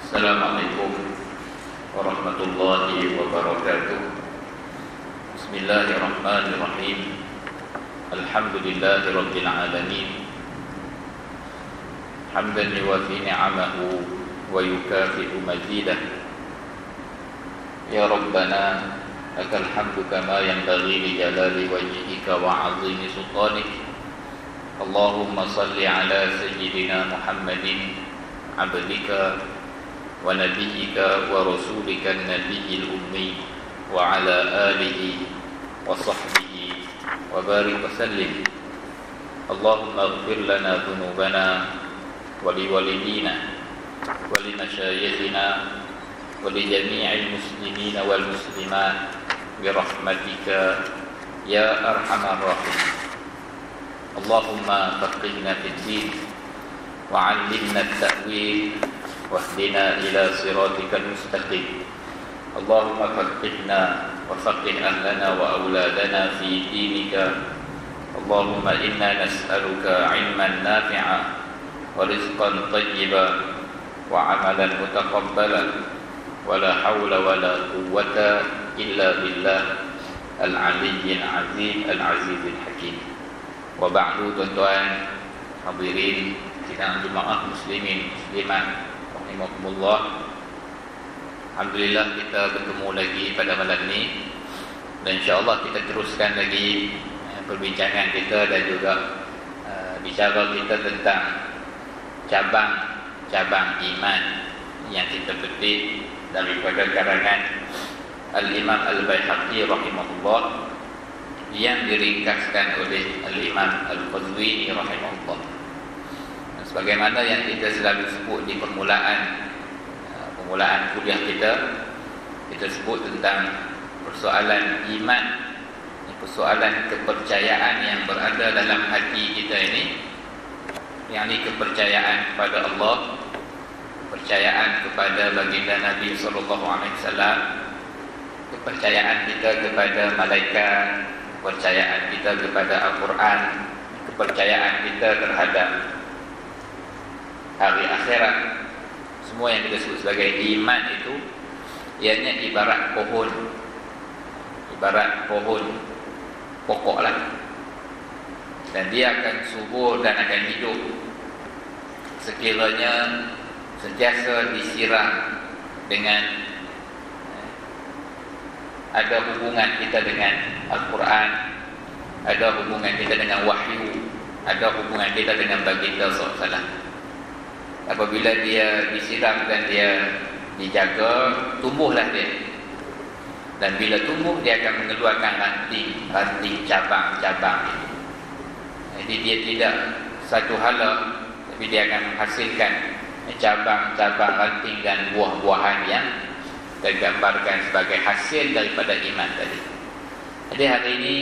Assalamualaikum warahmatullahi wabarakatuh. Bismillahirrahmanirrahim. Alhamdulillahi rabbil alamin. Hamdan yuwafi ni'amahu wa yukafi'u mazidah. Ya Rabbana lakal hamdu kama yanbaghi li jalali wajhika wa 'azimi sultanik. Allahumma salli ala sayyidina Muhammadin abdika wa nabiyyika wa rasulika an-nabiyil ummi wa ala alihi wa sahbihi wa barik wa sallim. Allahumma ighfir lana dhunubana wa li walidina wa li masyayikhina wa li jami'il muslimina wal muslimat bi rahmatika ya arhamar rahimin. Allahumma faqihna fid din wa 'allimna at-ta'wil wahdina ila siratikal mustaqim. Allahumma faqihna wa faqih ahlana wa auladana fi dinika. Allahumma inna nas'aluka 'ilman nafi'a wa rizqan thayyiban wa 'amalan mutaqabbalan wa la hawla wa la quwwata illa billah al-'aliyyil 'azim al-'azizil hakim. Wa ba'du, tuan-tuan hadirin sidang jemaah muslimin muslimat rahimakumullah. Alhamdulillah kita bertemu lagi pada malam ni, dan insya-Allah kita teruskan lagi perbincangan kita dan juga bicara kita tentang cabang-cabang iman yang kita petik daripada karangan Al-Imam Al-Baihaqi rahimahullah yang diringkaskan oleh Al-Imam Al-Qazwini rahimahullah. Sebagaimana yang kita selalu sebut di permulaan kuliah kita sebut tentang persoalan iman, persoalan kepercayaan yang berada dalam hati kita ini, yakni kepercayaan kepada Allah, kepercayaan kepada baginda Nabi SAW, kepercayaan kita kepada malaikat, kepercayaan kita kepada Al-Quran, kepercayaan kita terhadap hari akhirat. Semua yang kita sebut sebagai iman itu ianya ibarat pohon pokoklah, dan dia akan subur dan akan hidup sekiranya sentiasa disiram dengan ada hubungan kita dengan Al-Quran, ada hubungan kita dengan wahyu, ada hubungan kita dengan baginda SAW. Apabila dia disiram dan dia dijaga, tumbuhlah dia. Dan bila tumbuh, dia akan mengeluarkan ranting cabang-cabang. Jadi dia tidak satu hala, tapi dia akan menghasilkan cabang-cabang ranting dan buah-buahan yang tergambarkan sebagai hasil daripada iman tadi. Jadi hari ini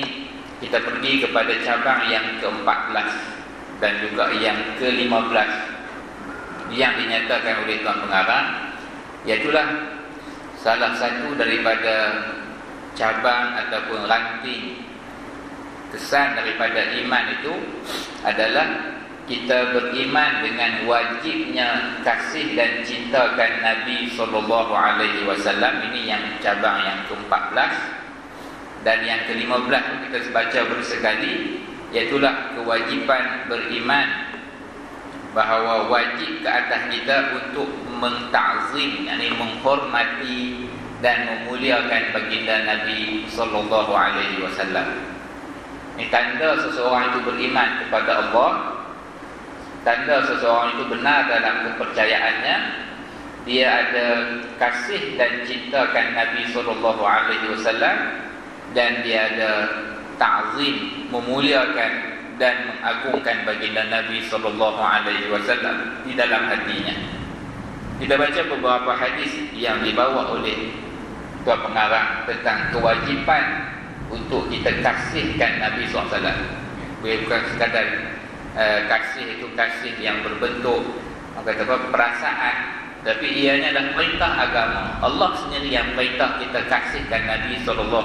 kita pergi kepada cabang yang ke-14 dan juga yang ke-15 yang dinyatakan oleh tuan pengarang, iaitulah salah satu daripada cabang ataupun ranting kesan daripada iman itu adalah kita beriman dengan wajibnya kasih dan cintakan Nabi SAW. Ini yang cabang yang ke-14. Dan yang ke-15 kita baca bersekali, iaitulah kewajipan beriman bahawa wajib ke atas kita untuk menta'zim, yakni menghormati dan memuliakan baginda Nabi SAW. Ini tanda seseorang itu beriman kepada Allah, tanda seseorang itu benar dalam kepercayaannya, dia ada kasih dan cintakan Nabi SAW, dan dia ada ta'zim, memuliakan dan mengagungkan baginda Nabi SAW di dalam hatinya. Kita baca beberapa hadis yang dibawa oleh tuan pengarang tentang kewajipan untuk kita kasihkan Nabi SAW. Bukan sekadar kasih itu kasih yang berbentuk perasaan, tapi ianya adalah perintah agama. Allah sendiri yang perintah kita kasihkan Nabi SAW.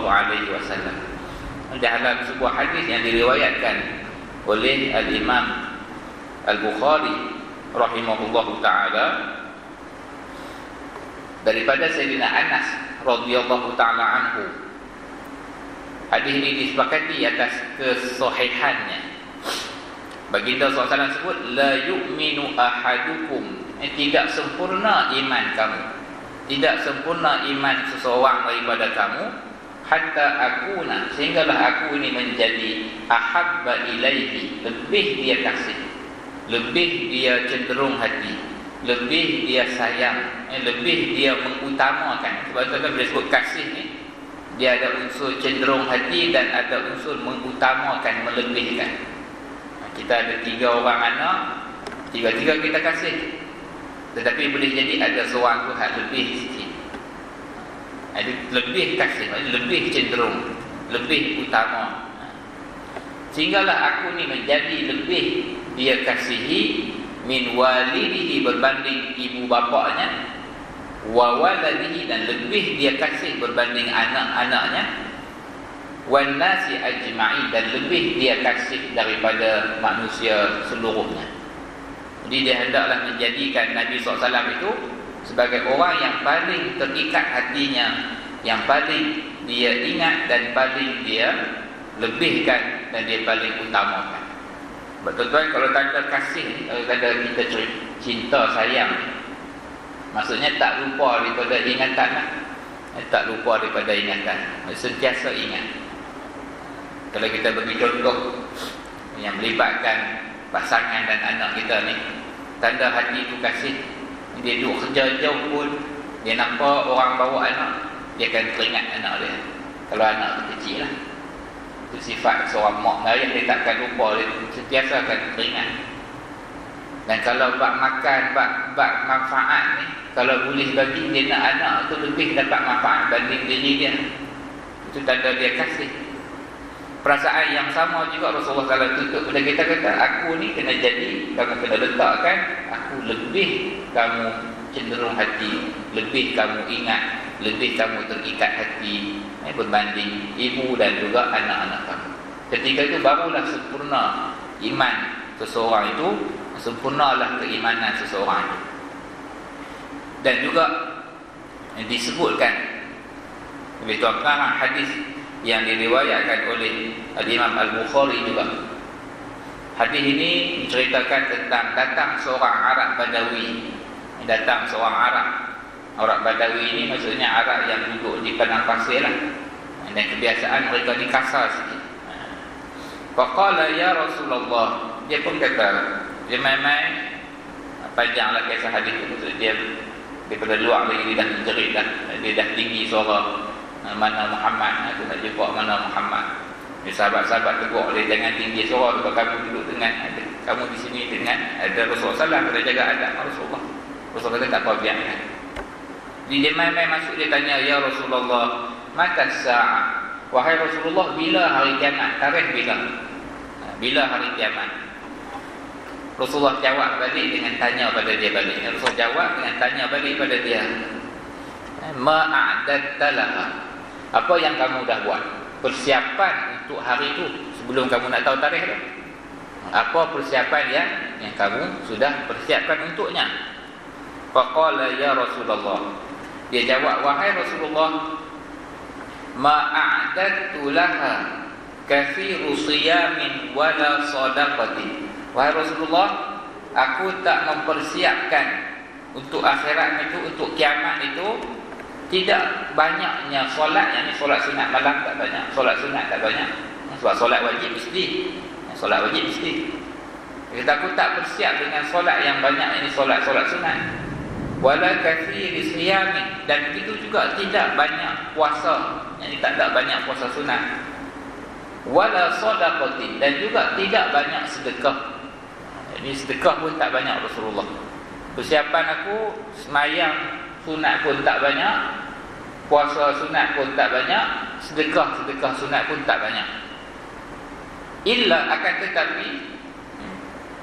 Dalam sebuah hadis yang diriwayatkan oleh Al-Imam Al-Bukhari rahimahullahu ta'ala, daripada Sayyidina Anas radhiyallahu taala anhu. Hadis ini disepakati atas kesahihannya. Baginda SAW sebut, la yu'minu ahadukum, tidak sempurna iman kamu, tidak sempurna iman seseorang daripada kamu, hatta akuna, sehinggalah aku ini menjadi ahabba ilaihi, lebih dia kasih, lebih dia cenderung hati, lebih dia sayang, lebih dia mengutamakan. Sebab itu kan bila sebut kasih ni, dia ada unsur cenderung hati dan ada unsur mengutamakan, melebihkan. Kita ada 3 orang anak, 3-3 kita kasih, tetapi boleh jadi ada seorang tu hak lebih sikit, ada lebih kasih, lebih cenderung, lebih utama, sehinggalah aku ni menjadi lebih dia kasihi min walidihi, berbanding ibu bapaknya, wa waladihi, dan lebih dia kasih berbanding anak-anaknya, wan nasi ajma'in, dan lebih dia kasih daripada manusia seluruhnya. Jadi dia hendaklah menjadikan Nabi SAW itu sebagai orang yang paling terikat hatinya, yang paling dia ingat dan paling dia lebihkan dan dia paling utamakan. Betul-betul kalau tanda kasih, kalau tanda kita cinta sayang, maksudnya tak lupa daripada ingatan, tak lupa daripada ingatan, sentiasa ingat. Kalau kita bagi contoh yang melibatkan pasangan dan anak kita ni, tanda hati itu kasih. Dia duduk kerja jauh pun, dia nampak orang bawa anak, dia akan teringat anak dia. Kalau anak tu kecil lah, itu sifat seorang mak dan ayah, dia takkan lupa, dia sentiasa akan teringat. Dan kalau bak makan, bak manfaat ni, kalau boleh bagi dia nak anak tu lebih dapat manfaat banding diri dia, itu tanda dia kasih. Perasaan yang sama juga Rasulullah SAW tuntut kepada kita, kata aku ni kena jadi, kamu kena letakkan aku lebih kamu cenderung hati, lebih kamu ingat, lebih kamu terikat hati berbanding ibu dan juga anak-anak kamu. Ketika itu barulah sempurna iman seseorang itu, sempurnalah keimanan seseorang itu. Dan juga disebutkan oleh tuan-tuan hadis yang diriwayatkan oleh Imam Al-Bukhari juga. Hadis ini menceritakan tentang datang seorang Arab Badawi. Datang seorang Arab Badawi ini maksudnya Arab yang duduk di padang pasir lah. Dan kebiasaan mereka ni kasar sikit. Faqala ya Rasulullah, dia pun kata, dia main-main, panjanglah kisah hadis itu, dia daripada luar lagi dia dah menjerit dah, dia dah tinggi suara, mana Muhammad, aku nak jumpa mana Muhammad. Dia sahabat-sahabat tegur dia, jangan tinggi suara sebab kamu duduk dengan, kamu di sini dengan ada Rasulullah SAW, kena jaga adab Rasulullah. Rasulullah kata tak apa, biarkan. Jadi dia main-main masuk, dia tanya, ya Rasulullah, mata sa'ah, wahai Rasulullah, bila hari kiamat, tarikh bila? Bila hari kiamat? Rasulullah jawab balik dengan tanya pada dia balik. Rasulullah jawab dengan tanya balik pada dia, ma'adatta laha, apa yang kamu dah buat persiapan untuk hari itu sebelum kamu nak tahu tarikh tu? Apa persiapan yang kamu sudah persiapkan untuknya? Faqala ya Rasulullah, dia jawab, wahai Rasulullah, ma'adattu laha kathiru siyamin wala sadaqati. Wahai Rasulullah, aku tak mempersiapkan untuk akhirat itu, untuk kiamat itu, tidak banyaknya solat, yang ni solat sunat malam tak banyak, solat sunat tak banyak. Sebab solat wajib mesti, solat wajib mesti. Kita aku tak bersiap dengan solat yang banyak, ini solat-solat sunat. Wala kathiri siyami, dan begitu juga tidak banyak puasa, yang tak ada banyak puasa sunat. Wala sadaqati, dan juga tidak banyak sedekah. Ini sedekah pun tak banyak Rasulullah. Persiapan aku semayang sunat pun tak banyak, puasa sunat pun tak banyak, sedekah sunat pun tak banyak. Illa, akan tetapi,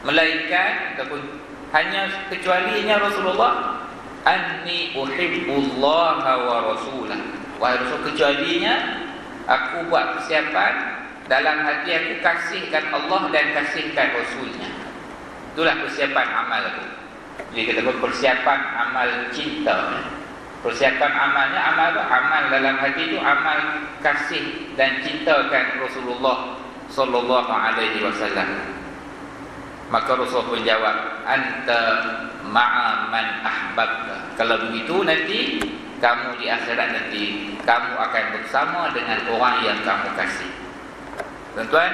melainkan ataupun hanya kecualinya Rasulullah, anni uhibbullaha wa rasulah. Wahai Rasul, kecualinya aku buat persiapan dalam hati aku kasihkan Allah dan kasihkan Rasulnya. Itulah persiapan amal aku. Jadi kita buat persiapan amal cinta. Persiapan amalnya, amal apa? Amal dalam hati itu amal kasih dan cintakan Rasulullah sallallahu alaihi wasallam. Maka Rasul pun jawab, anta ma'a man ahbabta. Kalau begitu nanti kamu di akhirat nanti kamu akan bersama dengan orang yang kamu kasih. Tuan-tuan,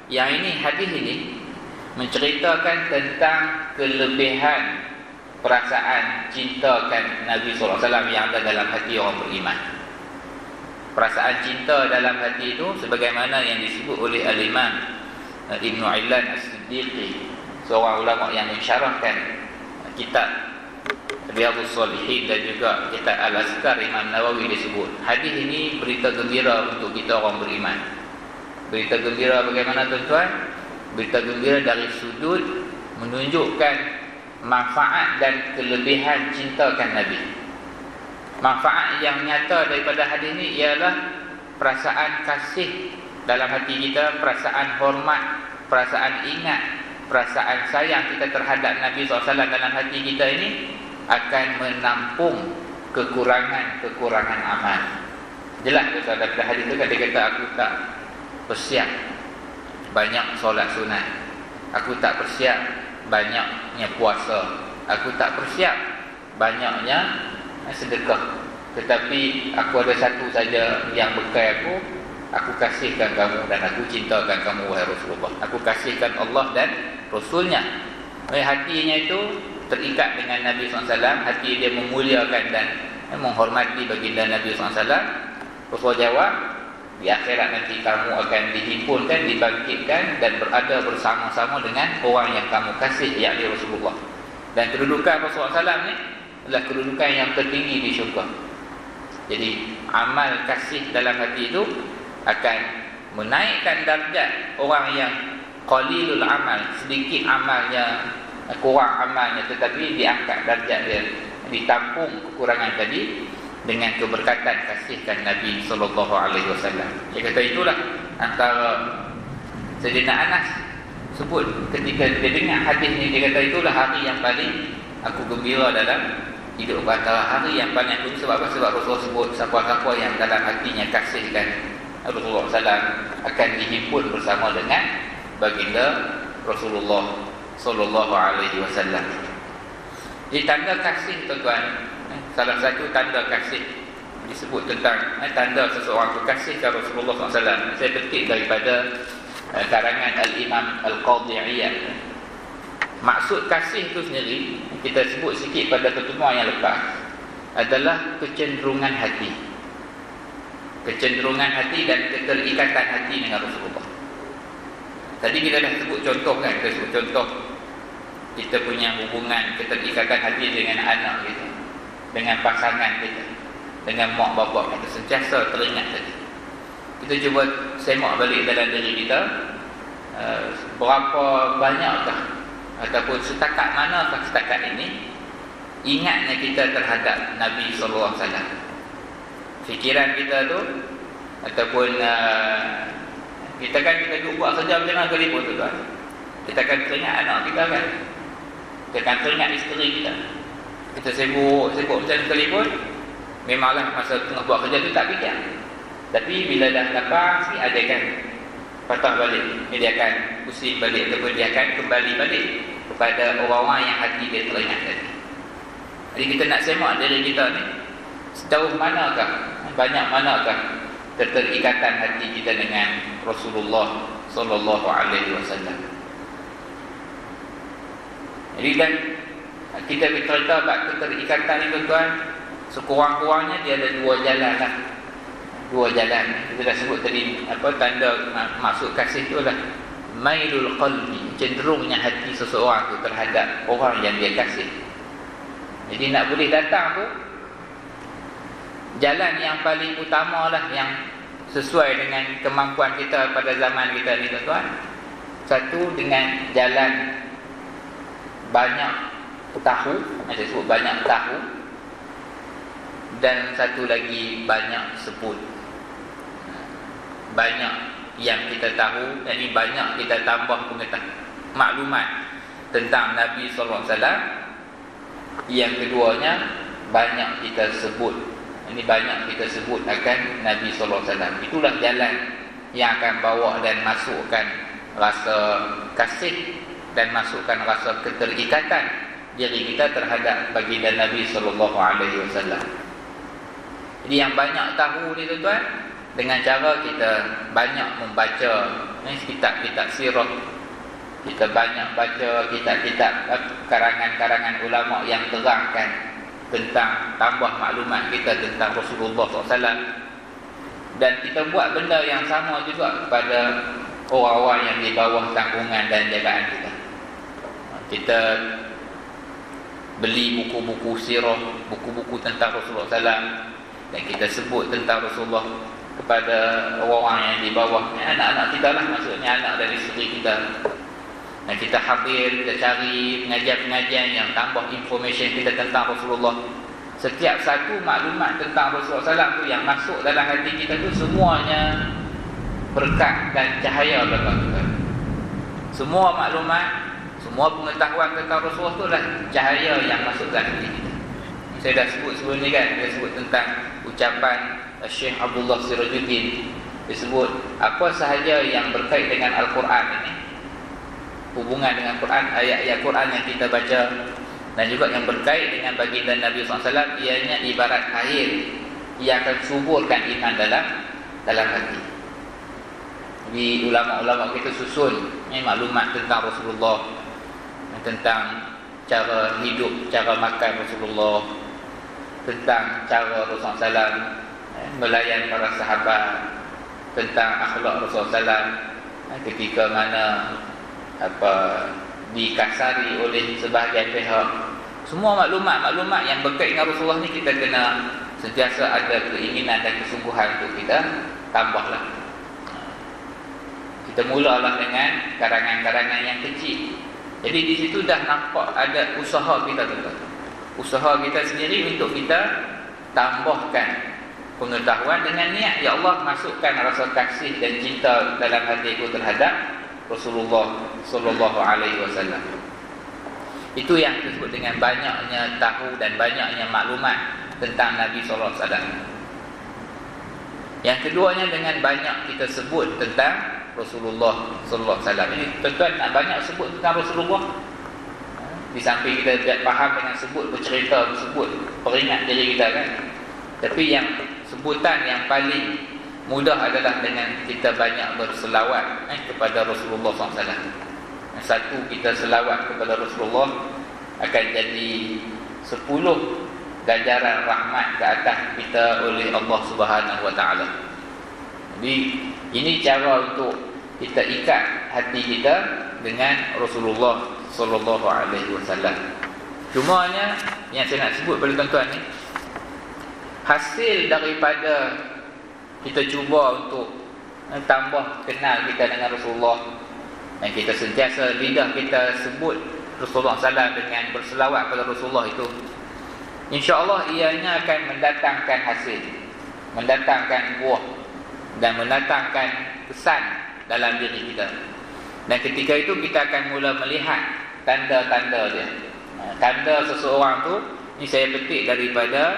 yang ini hadis ini menceritakan tentang kelebihan perasaan cintakan Nabi SAW yang ada dalam hati orang beriman. Perasaan cinta dalam hati itu sebagaimana yang disebut oleh Al-Imam Ibn Ilan As-Siddiqi, seorang ulama yang mensyarahkan kitab Riyadhus Shalihin dan juga kitab Al-Azkar Imam Nawawi disebut. Hadis ini berita gembira untuk kita orang beriman. Berita gembira bagaimana tuan-tuan? Berita gembira dari sudut menunjukkan manfaat dan kelebihan cintakan Nabi. Manfaat yang nyata daripada hadis ini ialah perasaan kasih dalam hati kita, perasaan hormat, perasaan ingat, perasaan sayang kita terhadap Nabi SAW dalam hati kita ini akan menampung kekurangan-kekurangan amal. Jelas betul dalam hadis itu dia kata, aku tak persiap banyak solat sunat, aku tak persiap banyaknya puasa, aku tak persiap banyaknya sedekah, tetapi aku ada satu saja yang bekal aku kasihkan kamu dan aku cintakan kamu wahai Rasulullah. Aku kasihkan Allah dan Rasulnya. Hatinya itu terikat dengan Nabi SAW, hati dia memuliakan dan menghormati baginda Nabi SAW. Rasul jawab, di akhirat nanti kamu akan dihimpunkan, dibangkitkan dan berada bersama-sama dengan orang yang kamu kasih, yakni Rasulullah. Dan kedudukan Rasulullah SAW ni adalah kedudukan yang tertinggi di syurga. Jadi amal kasih dalam hati itu akan menaikkan darjat orang yang qalilul amal, sedikit amalnya, kurang amalnya, tetapi diangkat darjat dia, ditampung kekurangan tadi dengan keberkatan kasihkan Nabi sallallahu alaihi wasallam. Dia kata itulah antara Sayyidina Anas sebut ketika dia dengar hadis ni, dia kata itulah hari yang paling aku gembira dalam hidup. Antara hari yang paling aku, sebab apa? Sebab Rasul sebut siapa-siapa yang dalam hatinya kasihkan Rasulullah SAW akan dihimpun bersama dengan baginda Rasulullah sallallahu alaihi wasallam. Jadi tanda kasih tuan-tuan, salah satu tanda kasih disebut tentang tanda seseorang itu kasihkan Rasulullah SAW. Saya petik daripada karangan Al-Imam Al-Qadhi Iyad. Maksud kasih itu sendiri, kita sebut sikit pada pertemuan yang lepas, adalah kecenderungan hati. Kecenderungan hati dan keterikatan hati dengan Rasulullah. Tadi kita dah sebut contoh kan, kita sebut contoh kita punya hubungan, keterikatan hati dengan anak kita, dengan pasangan kita, dengan mak bapak kita, sentiasa teringat tadi. Kita cuba semak balik dalam diri kita, berapa banyakkah ataupun setakat manakah setakat ini ingatnya kita terhadap Nabi SAW. Fikiran kita tu ataupun kita duduk buat kerja macam mana sekalipun tu kan, kita akan teringat anak kita kan, kita akan teringat isteri kita. Kita sibuk macam sekalipun, memanglah masa tengah buat kerja tu tak fikir, tapi bila dah lepas ni ada kan patah balik, dia akan pusing balik ataupun dia akan kembali balik kepada orang-orang yang hati dia teringat tadi. Jadi kita nak semak diri kita ni, sejauh manakah, banyak manakah keterikatan hati kita dengan Rasulullah sallallahu alaihi wasallam. Jadi dan kita bercerita bab keterikatan ni tuan-tuan, sekurang-kurangnya dia ada dua jalan lah. Dua jalan. Kita dah sebut tadi apa tanda maksud kasih tu adalah mailul qalbi, cenderungnya hati seseorang tu terhadap orang yang dia kasih. Jadi nak boleh datang tu, jalan yang paling utama lah, yang sesuai dengan kemampuan kita pada zaman kita ni tuan-tuan. Satu dengan jalan banyak tahu, saya sebut banyak tahu, dan satu lagi banyak sebut. Banyak yang kita tahu, jadi banyak kita tambah pengetahuan, maklumat tentang Nabi SAW. Yang keduanya, banyak kita sebut. Ini banyak kita sebut akan Nabi sallallahu alaihi wasallam. Itulah jalan yang akan bawa dan masukkan rasa kasih dan masukkan rasa keterikatan diri kita terhadap baginda Nabi sallallahu alaihi wasallam. Jadi yang banyak tahu ni tuan-tuan, dengan cara kita banyak membaca kitab-kitab sirah, kita banyak baca kitab-kitab karangan-karangan ulama yang terangkan tentang tambah maklumat kita tentang Rasulullah SAW. Dan kita buat benda yang sama juga kepada orang-orang yang di bawah tanggungan dan jagaan kita. Kita beli buku-buku sirah, buku-buku tentang Rasulullah SAW, dan kita sebut tentang Rasulullah kepada orang-orang yang di bawah, anak-anak kita lah, maksudnya anak dari isteri kita. Dan kita hadir, kita cari pengajian-pengajian yang tambah information kita tentang Rasulullah. Setiap satu maklumat tentang Rasulullah SAW tu yang masuk dalam hati kita tu, semuanya berkat dan cahaya belakang kita. Semua maklumat, semua pengetahuan tentang Rasulullah tu lah cahaya yang masuk dalam hati kita. Saya dah sebut sebelum ni kan, saya sebut tentang ucapan Syekh Abdullah Sirajuddin. Dia sebut apa sahaja yang berkait dengan Al-Quran ini, hubungan dengan Quran, ayat-ayat Quran yang kita baca, dan juga yang berkait dengan baginda Nabi SAW, ianya ibarat air yang akan suburkan iman dalam hati. Jadi ulama-ulama kita susun maklumat tentang Rasulullah, tentang cara hidup, cara makan Rasulullah, tentang cara Rasulullah SAW melayan para sahabat, tentang akhlak Rasulullah SAW ketika mana dikasari oleh sebahagian pihak. Semua maklumat-maklumat yang berkait dengan Rasulullah ni kita kena sentiasa ada keinginan dan kesungguhan untuk kita tambahlah. Kita mulalah dengan karangan-karangan yang kecil. Jadi di situ dah nampak ada usaha kita tu. Usaha kita sendiri untuk kita tambahkan pengetahuan dengan niat, ya Allah, masukkan rasa kasih dan cinta dalam hatiku terhadap Rasulullah sallallahu alaihi wasallam. Itu yang disebut dengan banyaknya tahu dan banyaknya maklumat tentang Nabi sallallahu alaihi wasallam. Yang keduanya dengan banyak kita sebut tentang Rasulullah sallallahu alaihi wasallam. Ini tuan-tuan nak banyak sebut tentang Rasulullah. Di samping kita faham dengan sebut, bercerita, sebut, peringat diri kita kan. Tapi yang sebutan yang paling mudah adalah dengan kita banyak berselawat kepada Rasulullah SAW. Satu, kita selawat kepada Rasulullah akan jadi 10 ganjaran rahmat ke atas kita oleh Allah Subhanahu Wa Taala. Jadi ini cara untuk kita ikat hati kita dengan Rasulullah Sallallahu Alaihi Wasallam. Cumanya yang saya nak sebut pada tuan-tuan ni, hasil daripada kita cuba untuk tambah kenal kita dengan Rasulullah, dan kita sentiasa lidah kita sebut Rasulullah SAW dengan berselawat pada Rasulullah itu, insya-Allah ianya akan mendatangkan hasil, mendatangkan buah dan mendatangkan kesan dalam diri kita. Dan ketika itu kita akan mula melihat tanda-tanda dia. Tanda seseorang tu, ini saya petik daripada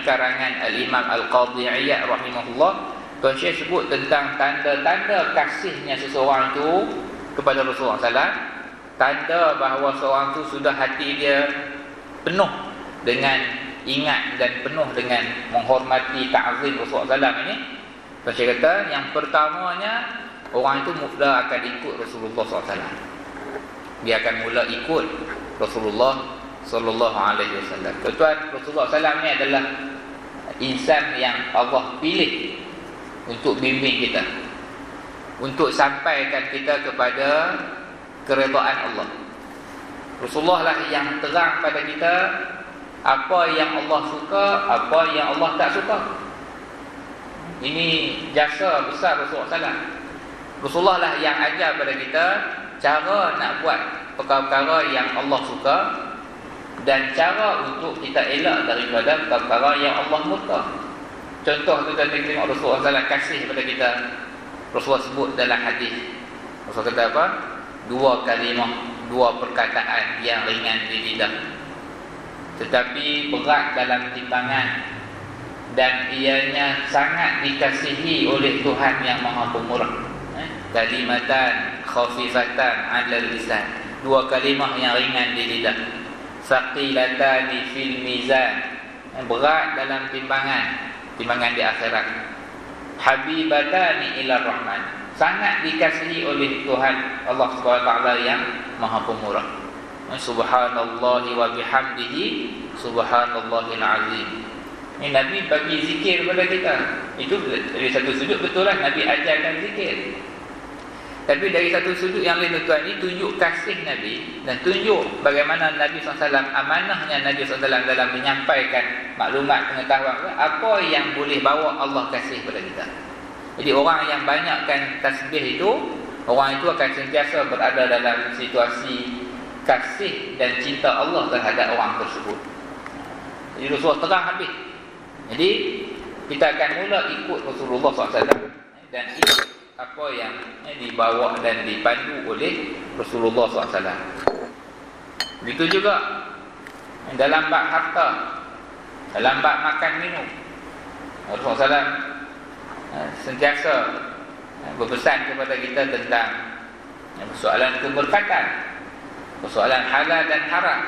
karangan Al-Imam Al-Qadhi Iyad rahimahullah. Tuan Syekh sebut tentang tanda-tanda kasihnya seseorang itu kepada Rasulullah SAW. Tanda bahawa seorang itu sudah hati dia penuh dengan ingat dan penuh dengan menghormati ta'zim Rasulullah SAW ini. Tuan Syekh kata yang pertamanya, orang itu mula akan ikut Rasulullah SAW. Dia akan mula ikut Rasulullah Sallallahu Alaihi Wasallam. Tuan, Rasulullah SAW ni adalah insan yang Allah pilih untuk bimbing kita, untuk sampaikan kita kepada keredaan Allah. Rasulullah lah yang terang pada kita apa yang Allah suka, apa yang Allah tak suka. Ini jasa besar Rasulullah SAW. Rasulullah lah yang ajar pada kita cara nak buat perkara-perkara yang Allah suka, dan cara untuk kita elak daripada perkara yang Allah murka. Contoh tu kita tengok Rasulullah SAW kasih kepada kita. Rasulullah sebut dalam hadis, Rasulullah kata apa? 2 kalimah, 2 perkataan yang ringan di lidah. tetapi berat dalam timbangan, dan ianya sangat dikasihi oleh Tuhan yang Maha Pemurah. Kalimatan khafifatan 'alal lisan, dua kalimah yang ringan di lidah. Saqilatani fil mizan, berat dalam timbangan di akhirat. Habibatani ila rahman, sangat dikasihi oleh Tuhan Allah SWT yang Maha Pemurah. Subhanallahi wa bihamdihi subhanallahil azim. Ini Nabi bagi zikir kepada kita. Itu dari satu sudut betul lah Nabi ajarkan zikir. Tapi dari satu sudut yang lain tuan ini tunjuk kasih Nabi, dan tunjuk bagaimana Nabi SAW, amanahnya Nabi SAW dalam menyampaikan maklumat pengetahuan apa yang boleh bawa Allah kasih kepada kita. Jadi orang yang banyakkan tasbih itu, orang itu akan sentiasa berada dalam situasi kasih dan cinta Allah terhadap orang tersebut. Jadi Rasulullah terang habis. Jadi kita akan mula ikut Rasulullah SAW dan ikut apa yang dibawa dan dipandu oleh Rasulullah SAW. Begitu juga dalam bab harta, dalam bab makan minum, Rasulullah SAW sentiasa berpesan kepada kita tentang persoalan keberkatan, persoalan halal dan haram.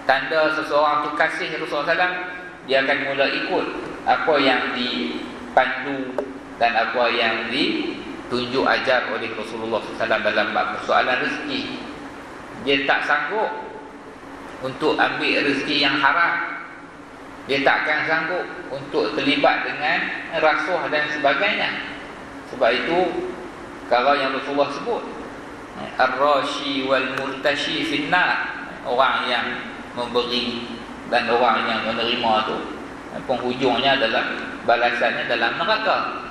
Tanda seseorang itu kasih Rasulullah SAW, dia akan mula ikut apa yang dipandu dan apa yang ditunjuk ajar oleh Rasulullah SAW dalam bab persoalan rezeki. Dia tak sanggup untuk ambil rezeki yang haram. Dia tak akan sanggup untuk terlibat dengan rasuah dan sebagainya. Sebab itu kalau yang Rasulullah sebut, ar-rashi wal murtashi finnar, orang yang memberi dan orang yang menerima tu penghujungnya adalah balasannya dalam neraka.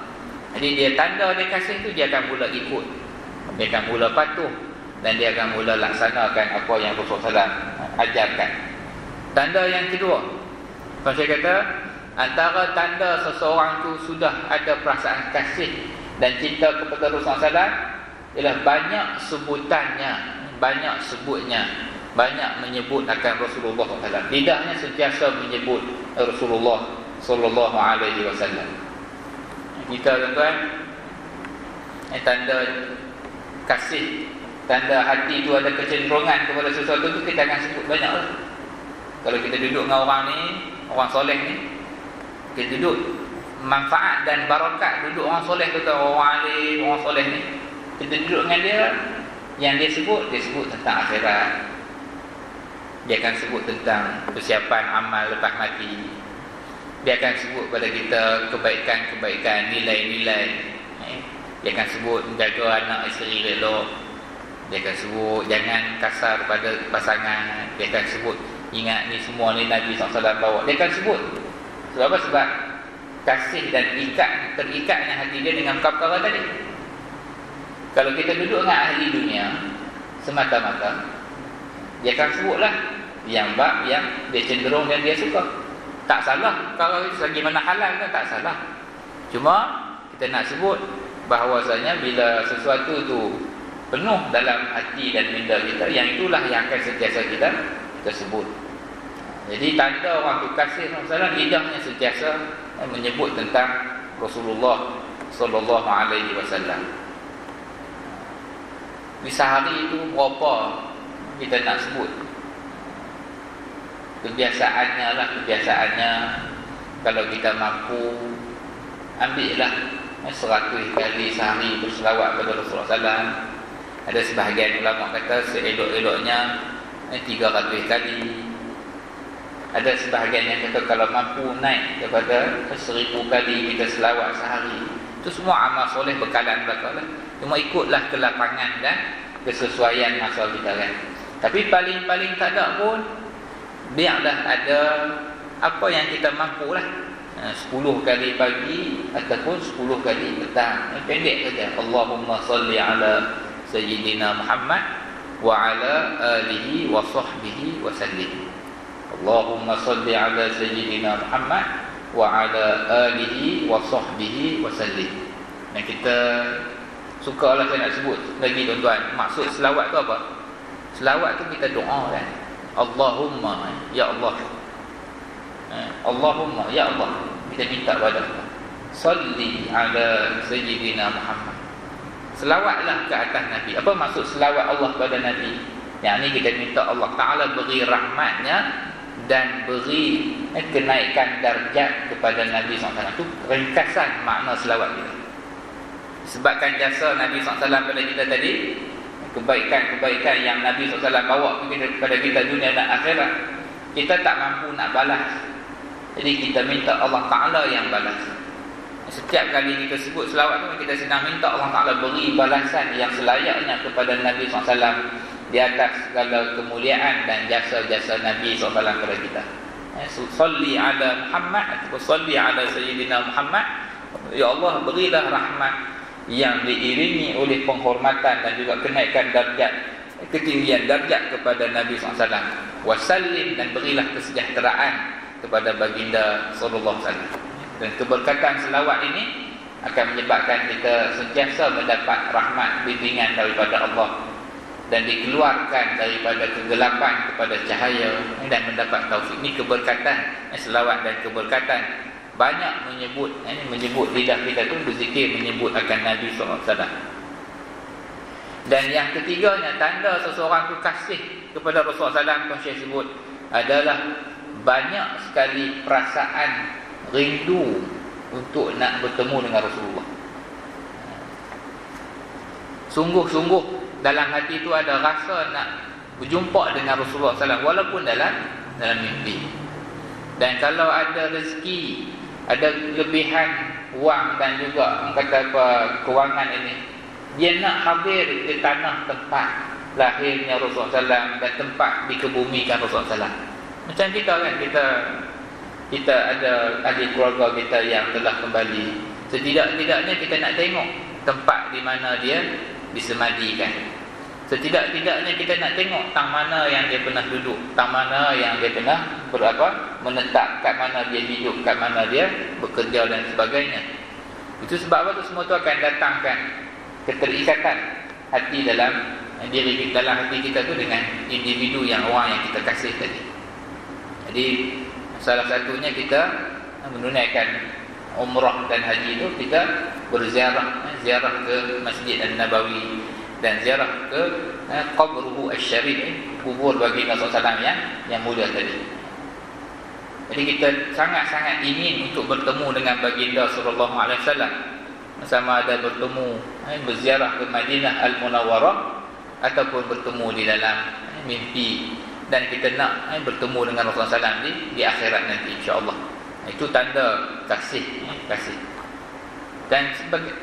Jadi dia tanda dia kasih tu, dia akan mula ikut, dia akan mula patuh, dan dia akan mula laksanakan apa yang Rasulullah SAW ajarkan. Tanda yang kedua, saya kata antara tanda seseorang tu sudah ada perasaan kasih dan cinta kepada Rasulullah SAW ialah banyak sebutannya, banyak sebutnya, banyak menyebut akan Rasulullah SAW. Lidahnya sentiasa menyebut Rasulullah sallallahu alaihi wasallam. Kita tuan-tuan, tanda kasih, tanda hati itu ada kecenderungan kepada sesuatu itu, kita akan sebut banyak lah. Kalau kita duduk dengan orang ni, orang soleh ni, kita duduk manfaat dan barakat duduk orang soleh tu, orang alim, orang soleh ni, kita duduk dengan dia, yang dia sebut tentang akhirat. Dia akan sebut tentang persiapan amal lepas mati. Dia akan sebut pada kita kebaikan-kebaikan, nilai-nilai. Dia akan sebut menjaga anak isteri elok. Dia akan sebut jangan kasar pada pasangan. Dia akan sebut ingat ni semua ni Nabi SAW bawa. Dia akan sebut. Sebab apa? Sebab kasih dan terikatnya hati dia dengan perkara tadi. Kalau kita duduk dengan ahli dunia semata-mata, dia akan sebutlah yang bab yang dia cenderung dan dia suka. Tak salah kalau itu selagi mana halal kan, tak salah. Cuma kita nak sebut bahawasanya bila sesuatu tu penuh dalam hati dan minda kita, yang itulah yang akan sentiasa kita sebut. Jadi tanda orang tu kasih Rasulullah, lidahnya sentiasa menyebut tentang Rasulullah sallallahu alaihi wasallam. Di sehari itu berapa kita nak sebut? Kebiasaannya kalau kita mampu, ambillah 100 kali sehari berselawat kepada Rasulullah SAW. Ada sebahagian ulama kata seelok-eloknya 300 kali. Ada sebahagian yang kata kalau mampu naik kepada 1000 kali kita selawat sehari. Itu semua amal soleh bekalan belakang. Cuma ikutlah kelapangan dan kesesuaian masa kita kan. Tapi paling-paling tak ada pun, biarlah ada apa yang kita mampu lah. 10 kali pagi ataupun 10 kali petang. Pendek saja. Allahumma salli ala Sayyidina Muhammad wa ala alihi wa sahbihi wa sallim. Allahumma salli ala Sayyidina Muhammad wa ala alihi wa sahbihi wa sallim. Dan kita sukalah saya nak sebut lagi tuan-tuan. Maksud selawat tu apa? Selawat tu kita doa kan. Allahumma, ya Allah. Allahumma, ya Allah. Kita minta pada Allah. Salli ala Sayyidina Muhammad. Selawatlah ke atas Nabi. Apa maksud selawat Allah pada Nabi? Yang ni kita minta Allah Ta'ala beri rahmatnya dan beri kenaikan darjat kepada Nabi SAW. Itu ringkasan makna selawat kita. Sebabkan jasa Nabi SAW pada kita tadi, kebaikan-kebaikan yang Nabi SAW bawa kepada kita dunia dan akhirat, kita tak mampu nak balas. Jadi kita minta Allah Ta'ala yang balas. Setiap kali kita sebut selawat tu, kita sedang minta Allah Ta'ala beri balasan yang selayaknya kepada Nabi SAW di atas segala kemuliaan dan jasa-jasa Nabi SAW kepada kita. Salli ala Muhammad atau salli ala Sayyidina Muhammad. Ya Allah, berilah rahmat yang diiringi oleh penghormatan dan juga kenaikan darjat, ketinggian darjat kepada Nabi SAW. Wasallim, dan berilah kesejahteraan kepada baginda sallallahu alaihi wasallam. Dan keberkatan selawat ini akan menyebabkan kita sentiasa mendapat rahmat bimbingan daripada Allah dan dikeluarkan daripada kegelapan kepada cahaya dan mendapat taufik. Ini keberkatan selawat dan keberkatan. Banyak menyebut lidah kita tu berzikir menyebut akan Nabi SAW. Dan yang ketiganya, tanda seseorang tu kasih kepada Rasulullah SAW, Syekh sebut adalah banyak sekali perasaan rindu untuk nak bertemu dengan Rasulullah. Sungguh-sungguh dalam hati itu ada rasa nak berjumpa dengan Rasulullah SAW walaupun dalam mimpi. Dan kalau ada rezeki, ada kelebihan wang dan juga kewangan ini, dia nak hadir di tanah tempat lahirnya Rasulullah SAW dan tempat dikebumikan Rasulullah SAW. Macam kita kan, kita ada ahli keluarga kita yang telah kembali. Setidak-tidaknya kita nak tengok tempat di mana dia disemadikan. Setidak-tidaknya kita nak tengok tang mana yang dia pernah duduk, tang mana yang dia pernah menetap, kat mana dia hidup, kat mana dia bekerja dan sebagainya. Itu sebab apa tu? Semua tu akan datangkan keterikatan hati dalam diri kita, dalam hati kita tu dengan individu yang orang yang kita kasih tadi. Jadi salah satunya kita menunaikan umrah dan haji itu, kita berziarah ke Masjid An-Nabawi dan ziarah ke qabruhu asy-syarif, kubur baginda SAW yang mulia tadi. Jadi kita sangat-sangat ingin untuk bertemu dengan baginda sallallahu alaihi wasallam, sama ada bertemu berziarah ke Madinah Al-Munawwarah ataupun bertemu di dalam mimpi. Dan kita nak bertemu dengan Rasulullah SAW di akhirat nanti, insya-Allah. Itu tanda kasih. Dan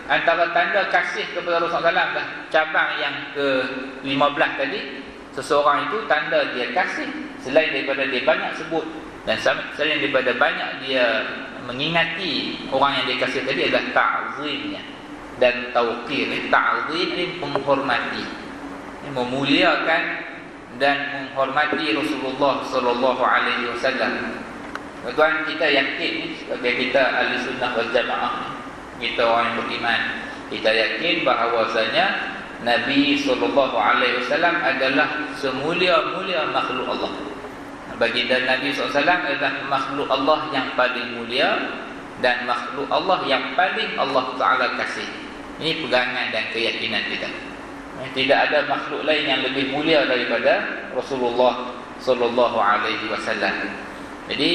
antara tanda kasih kepada Rasulullah SAW, cabang yang ke-15 tadi, seseorang itu tanda dia kasih, selain daripada dia banyak sebut dan selain daripada banyak dia mengingati orang yang dia kasih tadi, adalah ta'zimnya dan tauqir. Ta'zim ini menghormati, memuliakan dan menghormati Rasulullah sallallahu alaihi wasallam. Tuan, kita yakin sebagai kita ahli sunnah wal jamaah, kita orang yang beriman, kita yakin bahawasanya Nabi sallallahu alaihi wasallam adalah semulia-mulia makhluk Allah. Baginda Nabi SAW adalah makhluk Allah yang paling mulia dan makhluk Allah yang paling Allah Ta'ala kasih. Ini pegangan dan keyakinan kita. Tidak ada makhluk lain yang lebih mulia daripada Rasulullah sallallahu alaihi wasallam. Jadi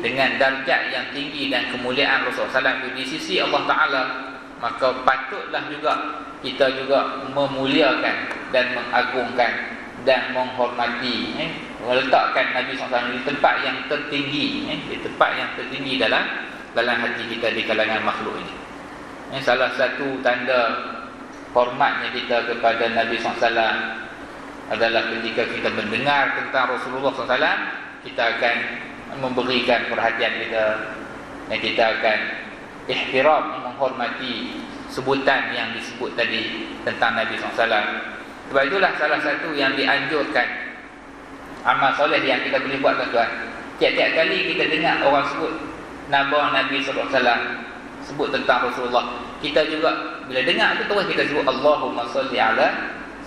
dengan darjat yang tinggi dan kemuliaan Rasulullah SAW di sisi Allah Taala, maka patutlah juga kita juga memuliakan dan mengagungkan dan menghormati, meletakkan Nabi SAW di tempat yang tertinggi, di tempat yang tertinggi dalam hati kita di kalangan makhluk ini. Salah satu tanda hormatnya kita kepada Nabi SAW adalah ketika kita mendengar tentang Rasulullah SAW, kita akan memberikan perhatian kita dan kita akan ihtiram, menghormati sebutan yang disebut tadi tentang Nabi SAW. Sebab itulah salah satu yang dianjurkan, amal soleh yang kita boleh buat, tuan-tuan. Tiap-tiap kali kita dengar orang sebut nama Nabi SAW, sebut tentang Rasulullah, kita juga bila dengar tu terus kita sebut Allahumma salli ala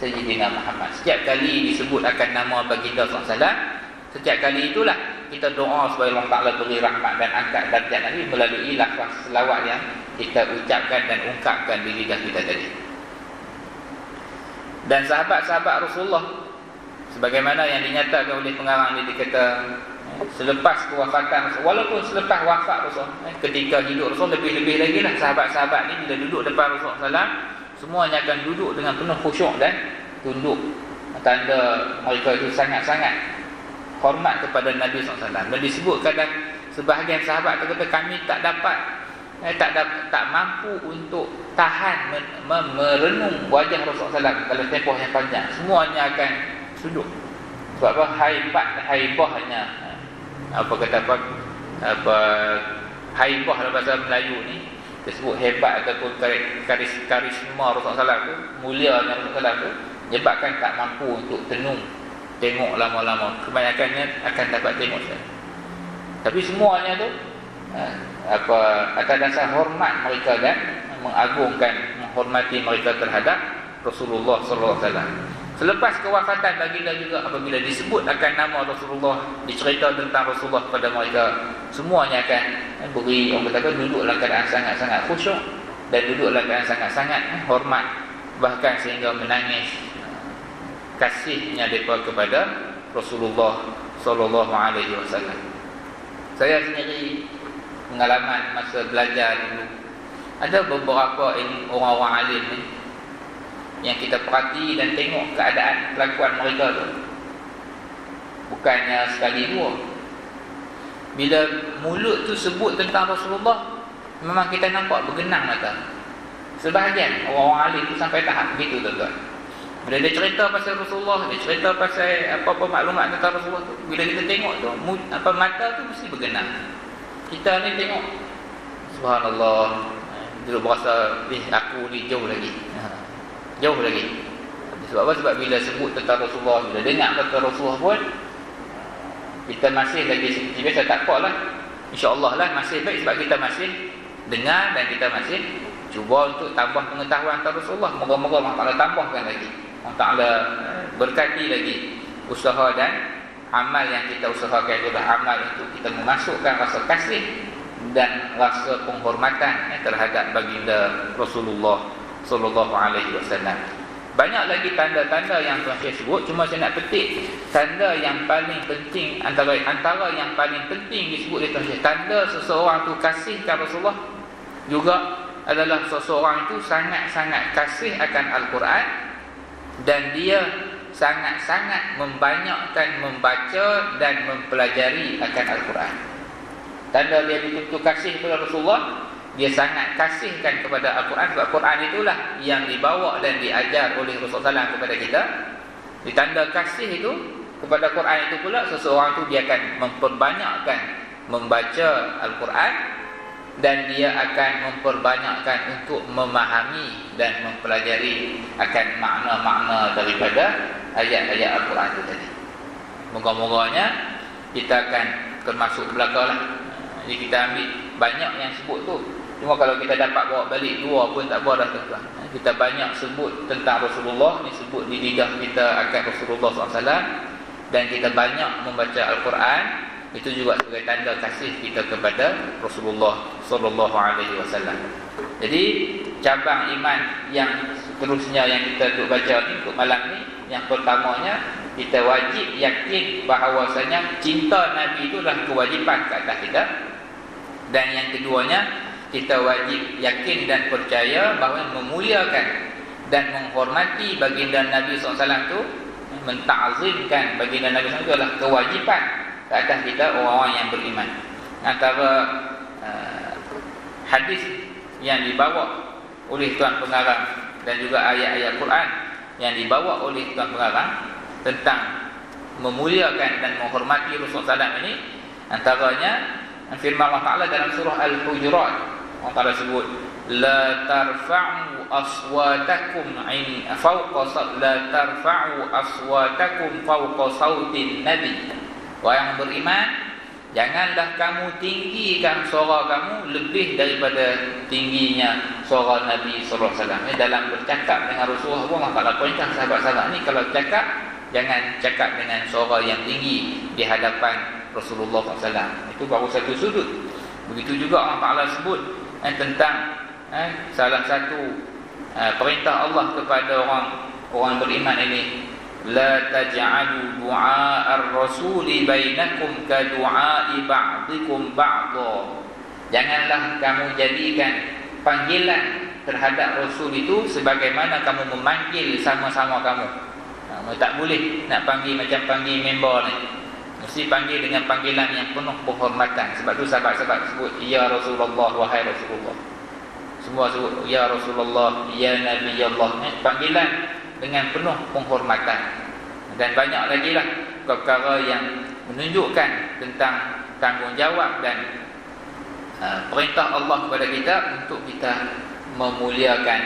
Sayyidina Muhammad. Setiap kali disebut akan nama baginda SAW, Setiap kali itulah kita doa supaya Allah Ta'ala beri rahmat dan angkat darjat Nabi melalui lafaz selawat yang kita ucapkan dan ungkapkan di lidah kita tadi. Dan sahabat-sahabat Rasulullah, sebagaimana yang dinyatakan oleh pengarang ini, dikata selepas kewafatan Rasul, walaupun selepas wafat Rasul, ketika hidup Rasul lebih-lebih lagi lah sahabat-sahabat ni bila duduk depan Rasulullah SAW, semuanya akan duduk dengan penuh khusyuk dan tunduk. Tanda mereka itu sangat-sangat hormat kepada Nabi SAW. Dan disebutkan sebahagian sahabat kata kami tak mampu untuk tahan merenung wajah Rasulullah SAW kalau tempoh yang panjang. Semuanya akan sujud. Sebab apa? Haibahnya haibah dalam bahasa Melayu ni disebut hebat ataupun karisma Rasulullah tu, mulianya Rasulullah tu, menyebabkan tak mampu untuk tengok lama-lama. Kebanyakannya akan dapat tengok saja. Tapi semuanya tu atas dasar hormat mereka dan menghormati mereka terhadap Rasulullah sallallahu alaihi wasallam. Selepas kewafatan baginda juga, apabila disebut akan nama Rasulullah, dicerita tentang Rasulullah kepada mereka, semuanya akan beri, orang kata duduk dalam keadaan sangat-sangat khusyuk dan duduk dalam keadaan sangat-sangat hormat, bahkan sehingga menangis kasihnya mereka kepada Rasulullah sallallahu alaihi wasallam. Saya sendiri pengalaman masa belajar dulu, ada beberapa orang-orang alim ni yang kita perhati dan tengok keadaan kelakuan mereka tu, bukannya sekali dua. Bila mulut tu sebut tentang Rasulullah, memang kita nampak bergenang mata. Sebahagian orang-orang alim tu sampai tahap begitu, tuan-tuan. Bila dia cerita pasal Rasulullah, dia cerita pasal apa-apa maklumat tentang Rasulullah tu, bila kita tengok tu, mata tu mesti bergenang. Kita ni tengok, subhanallah, dulu berasa aku ni jauh lagi. Sebab apa? Sebab bila sebut tentang Rasulullah, bila dengar tentang Rasulullah pun, kita masih lagi seperti biasa, tak apa lah, insya-Allah lah masih baik, sebab kita masih dengar dan kita masih cuba untuk tambah pengetahuan tentang Rasulullah. Moga-moga Allah Ta'ala tambahkan lagi, Allah Ta'ala berkati lagi usaha dan amal yang kita usahakan. Itulah amal untuk kita memasukkan rasa kasih dan rasa penghormatan terhadap baginda Rasulullah sallallahu alaihi wasallam. Banyak lagi tanda-tanda yang tuan Syekh sebut, cuma saya nak petik tanda yang paling penting, antara yang paling penting disebut oleh tuan Syekh. Tanda seseorang tu kasihkan Rasulullah juga adalah seseorang itu sangat-sangat kasih akan Al-Quran dan dia sangat-sangat membanyakkan membaca dan mempelajari akan Al-Quran. Tanda dia betul-betul kasih kepada Rasulullah, dia sangat kasihkan kepada Al-Quran, sebab Al-Quran itulah yang dibawa dan diajar oleh Rasulullah SAW kepada kita. Ditanda kasih itu kepada Al-Quran itu pula, seseorang itu dia akan memperbanyakkan membaca Al-Quran dan dia akan memperbanyakkan untuk memahami dan mempelajari akan makna-makna daripada ayat-ayat Al-Quran itu tadi. Moga-moganya kita akan termasuk belakanglah. Jadi kita ambil banyak yang sebut tu, cuma kalau kita dapat bawa balik dua pun tak apa dah, tuan-tuan. Kita banyak sebut tentang Rasulullah, disebut di lidah kita akan Rasulullah SAW, dan kita banyak membaca Al-Quran, itu juga sebagai tanda kasih kita kepada Rasulullah sallallahu alaihi wasallam. Jadi cabang iman yang seterusnya yang kita duk baca ni untuk malam ni, yang pertamanya kita wajib yakin bahawasanya cinta Nabi itu adalah kewajipan ke atas kita. Dan yang keduanya, kita wajib yakin dan percaya bahawa memuliakan dan menghormati baginda Nabi SAW itu, menta'zimkan baginda Nabi SAW itu adalah kewajipan ke atas kita orang-orang yang beriman. Antara hadis yang dibawa oleh Tuan Pengarang dan juga ayat-ayat Quran yang dibawa oleh Tuan Pengarang tentang memuliakan dan menghormati Rasulullah SAW ini, antaranya firman Allah Ta'ala dalam surah Al-Hujurat. Allah Ta'ala sebut, la tarfa'u aswatakum fawqa sautin nabi. Wahai yang beriman, janganlah kamu tinggikan suara kamu lebih daripada tingginya suara Nabi sallallahu alaihi wasallam. Dalam bercakap dengan Rasulullah, Allah Ta'ala perintah sahabat-sahabat ni kalau cakap Jangan cakap dengan suara yang tinggi di hadapan Rasulullah SAW. Itu baru satu sudut. Begitu juga Allah Ta'ala sebut tentang salah satu perintah Allah kepada orang beriman ini, la taj'alu du'a ar-rasuli bainakum ka du'a'i ba'dikum ba'dha. Janganlah kamu jadikan panggilan terhadap Rasul itu sebagaimana kamu memanggil sama-sama kamu. Tak boleh nak panggil macam panggil member ni. Mesti panggil dengan panggilan yang penuh penghormatan. Sebab tu sahabat-sahabat sebut, ya Rasulullah, wahai Rasulullah. Semua sebut, ya Rasulullah, ya Nabi Allah. Panggilan dengan penuh penghormatan. Dan banyak lagi lah perkara yang menunjukkan tentang tanggungjawab dan perintah Allah kepada kita untuk kita memuliakan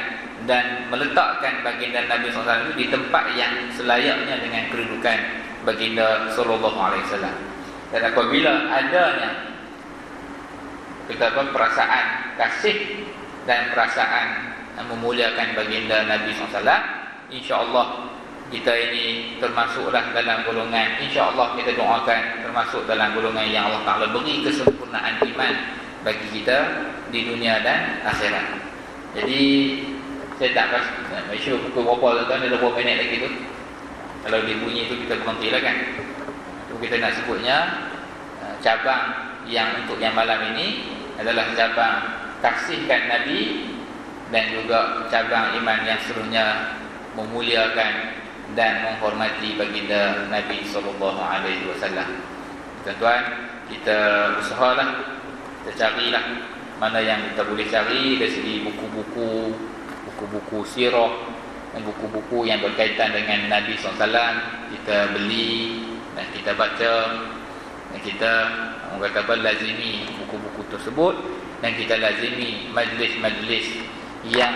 dan meletakkan baginda Nabi SAW di tempat yang selayaknya dengan kedudukan baginda Sallallahu Alaihi Wasallam. Dan apabila adanya perasaan kasih dan perasaan memuliakan baginda Nabi SAW, insya-Allah kita ini termasuklah dalam golongan, insya-Allah kita doakan termasuk dalam golongan yang Allah Ta'ala beri kesempurnaan iman bagi kita di dunia dan akhirat. Jadi saya tak pasti isu pukul berapa tuan, ada 20 minit lagi tu. Kalau dia bunyi tu kita berhentilah kan. Tu kita nak sebutnya cabang yang untuk yang malam ini adalah cabang kasihkan Nabi dan juga cabang iman yang seluruhnya memuliakan dan menghormati baginda Nabi sallallahu alaihi wasallam. Tuan-tuan, kita usahalah, kita carilah mana yang kita boleh cari dari segi buku-buku sirah dan buku-buku yang berkaitan dengan Nabi SAW. Kita beli dan kita baca dan kita lazimi buku-buku tersebut, dan kita lazimi majlis-majlis yang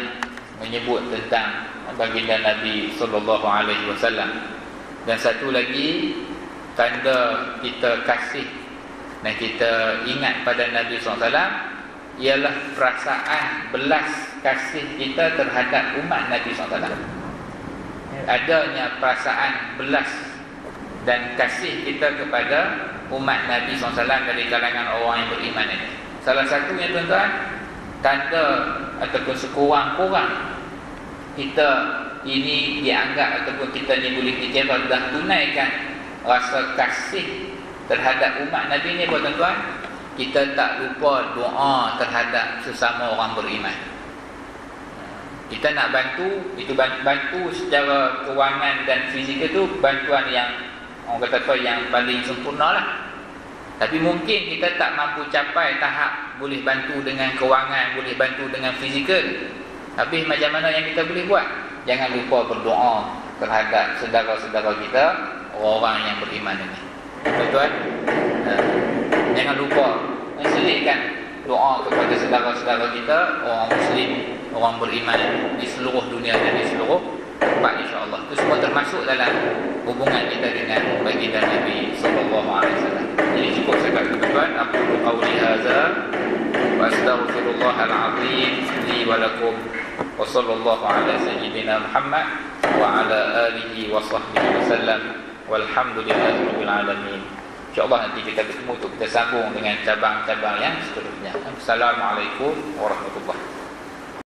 menyebut tentang baginda Nabi SAW. Dan satu lagi tanda kita kasih dan kita ingat pada Nabi SAW ialah perasaan belas kasih kita terhadap umat Nabi SAW. Adanya perasaan belas dan kasih kita kepada umat Nabi SAW dari kalangan orang yang beriman ini. Salah satunya tuan-tuan, tanda ataupun sekurang-kurang kita ini dianggap ataupun kita ni boleh dikira dah tunaikan rasa kasih terhadap umat Nabi ni, tuan-tuan, kita tak lupa doa terhadap sesama orang beriman. Kita nak bantu, itu bantu secara kewangan dan fizikal tu bantuan yang orang kata apa, yang paling sempurna lah. Tapi mungkin kita tak mampu capai tahap boleh bantu dengan kewangan, boleh bantu dengan fizikal. Tapi macam mana yang kita boleh buat? Jangan lupa berdoa terhadap saudara-saudara kita, orang yang beriman ini. Tuan-tuan, jangan lupa selitkan doa kepada saudara-saudara kita, orang Muslim, orang beriman di seluruh dunia dan di seluruh tempat, insya-Allah. Itu semua termasuk dalam hubungan kita dengan baginda Nabi sallallahu alaihi wasallam. Jadi cukup sekat tuan-tuan, aku qauli hadza wa astaghfirullahal azim li wa lakum wa sallallahu ala sayyidina Muhammad wa ala alihi wa sahbihi wasallam walhamdulillahirabbil alamin. InsyaAllah nanti kita bertemu untuk kita sambung dengan cabang-cabang yang seterusnya. Assalamualaikum warahmatullahi wabarakatuh.